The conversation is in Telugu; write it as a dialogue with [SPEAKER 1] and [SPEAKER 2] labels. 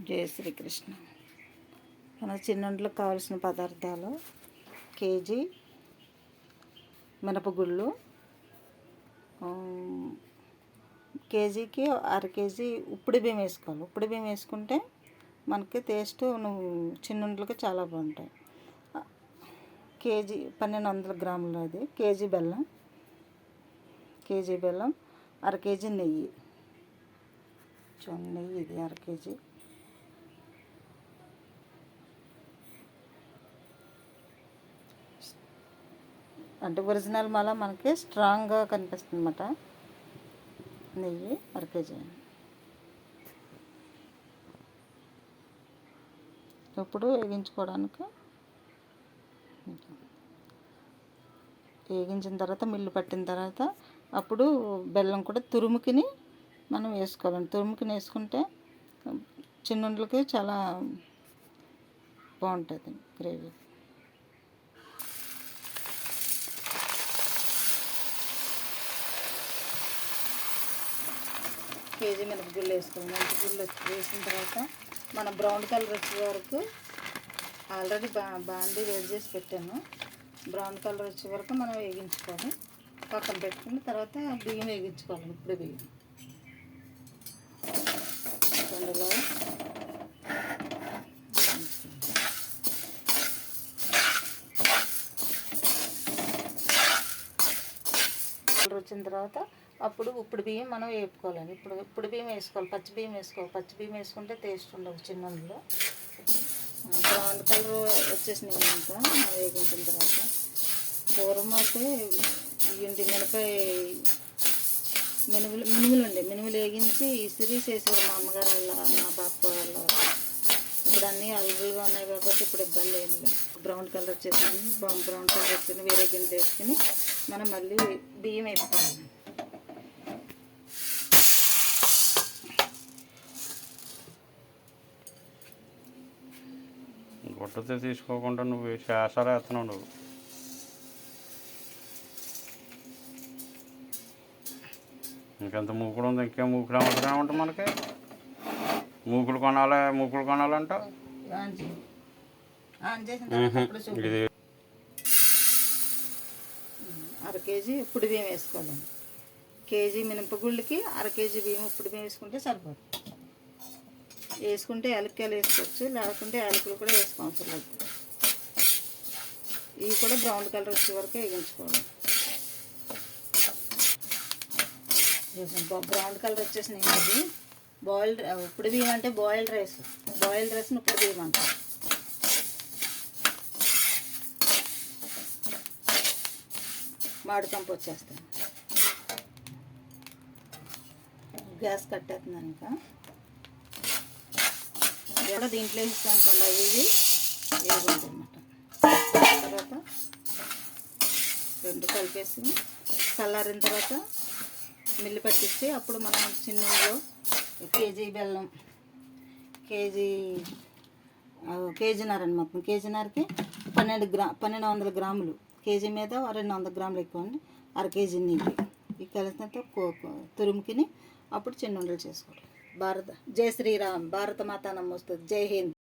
[SPEAKER 1] జై శ్రీకృష్ణ. మన చిన్నుండలకు కావాల్సిన పదార్థాలు: కేజీ మినపగుళ్ళు, కేజీకి అర కేజీ ఉప్పుడు బియ్యం వేసుకోవాలి. ఉప్పుడు బియ్యం వేసుకుంటే మనకి టేస్ట్ చిన్నుండలకి చాలా బాగుంటాయి. కేజీ 1200 గ్రాములు, అది కేజీ బెల్లం, అర కేజీ నెయ్యి. నెయ్యి ఇది అర కేజీ. అంటే ఒరిజినల్ మళ్ళీ మనకి స్ట్రాంగ్గా కనిపిస్తుంది అన్నమాట. నెయ్యి అర కేజీ. ఇప్పుడు వేగించిన తర్వాత మిల్లు పట్టిన తర్వాత అప్పుడు బెల్లం కూడా తురుముకిని మనం వేసుకోవాలండి. తురుముకిని వేసుకుంటే చిన్నుండలకి చాలా బాగుంటుంది గ్రేవీ. కేజీ మినపగుళ్ళు వేసుకోవాలి. మినపగుళ్ళు వేసిన తర్వాత మనం బ్రౌన్ కలర్ వచ్చే వరకు ఆల్రెడీ బాండి వేడి చేసి పెట్టాను. బ్రౌన్ కలర్ వచ్చే వరకు మనం వేగించుకోవాలి. పక్కన పెట్టుకుని తర్వాత బియ్యం వేగించుకోవాలి. ఇప్పుడు బియ్యం అందులో వచ్చిన తర్వాత అప్పుడు ఉప్పుడు బియ్యం మనం వేపుకోవాలండి. ఇప్పుడు బియ్యం వేసుకోవాలి, పచ్చి బియ్యం వేసుకోవాలి. పచ్చి బియ్యం వేసుకుంటే టేస్ట్ ఉండదు చిన్నుండలో. బ్రౌన్ కలర్ వచ్చేసినాయి అంతా వేగించిన తర్వాత. పూర్వం అయితే ఇంటి మినుములు వేగించి ఇసిరి చేసేవారు మా అమ్మగారు వాళ్ళ, మా బాప వాళ్ళ. ఇప్పుడు అన్నీ అవైలబుల్గా ఉన్నాయి కాబట్టి ఇప్పుడు ఇబ్బంది ఏం లేదు. బ్రౌన్ కలర్ వచ్చేసింది. బ్రౌన్ కలర్ వచ్చింది. వేరే గిన్నె వేసుకుని మనం మళ్ళీ బియ్యం వేసుకోవాలి.
[SPEAKER 2] గుట్టతో తీసుకోకుండా నువ్వు శాసరా వేస్తున్నావు. నువ్వు ఇంకెంత మూకుడు ఉంది, ఇంకేం మూకుడు అవసరం ఉంటుంది మనకి. మూకుడు కొనాలంటావు. ఇది
[SPEAKER 1] అర కేజీ ఉప్పుడు బియ్యం వేసుకోవాలండి. కేజీ మినపగుళ్ళకి అర కేజీ బియ్యం ఉప్పుడు బియ్యం వేసుకుంటే సరిపోతుంది. వేసుకుంటే యాలక్కాయలు వేసుకోవచ్చు, లేకుంటే యాలకులు కూడా వేసుకోవచ్చు. ఇవి కూడా బ్రౌన్ కలర్ వచ్చే వరకు వేగించుకోవాలి. బ్రౌన్ కలర్ వచ్చేసినాయి. ఇది బాయిల్డ్ ఉప్పుడు బియ్యం అంటే బాయిల్డ్ రైస్ని ఉప్పుడు బియ్యం అంటారు. మామిడికంపు వచ్చేస్తాను. గ్యాస్ కట్టేస్తున్నాను. ఇంకా కూడా దీంట్లో ఇస్తానుకోండి అవి వేగుంటాయి అన్నమాట. తర్వాత రెండు కలిపేసి చల్లారిన తర్వాత మిల్లు పట్టిస్తే అప్పుడు మనం చిన్నలో కేజీ బెల్లం, కేజీన్నర అండి. మొత్తం కేజీన్నరకి 1200 గ్రాములు. కేజీ మీద 200 గ్రాములు ఎక్కువ అండి. అర కేజీ నెయ్యి ఈ కలిసినంత తురుముకిని అప్పుడు చిన్నుండలు చేసుకోవాలి. జై శ్రీరామ్. భారత మాతా నమోస్తుతే. జై హింద్.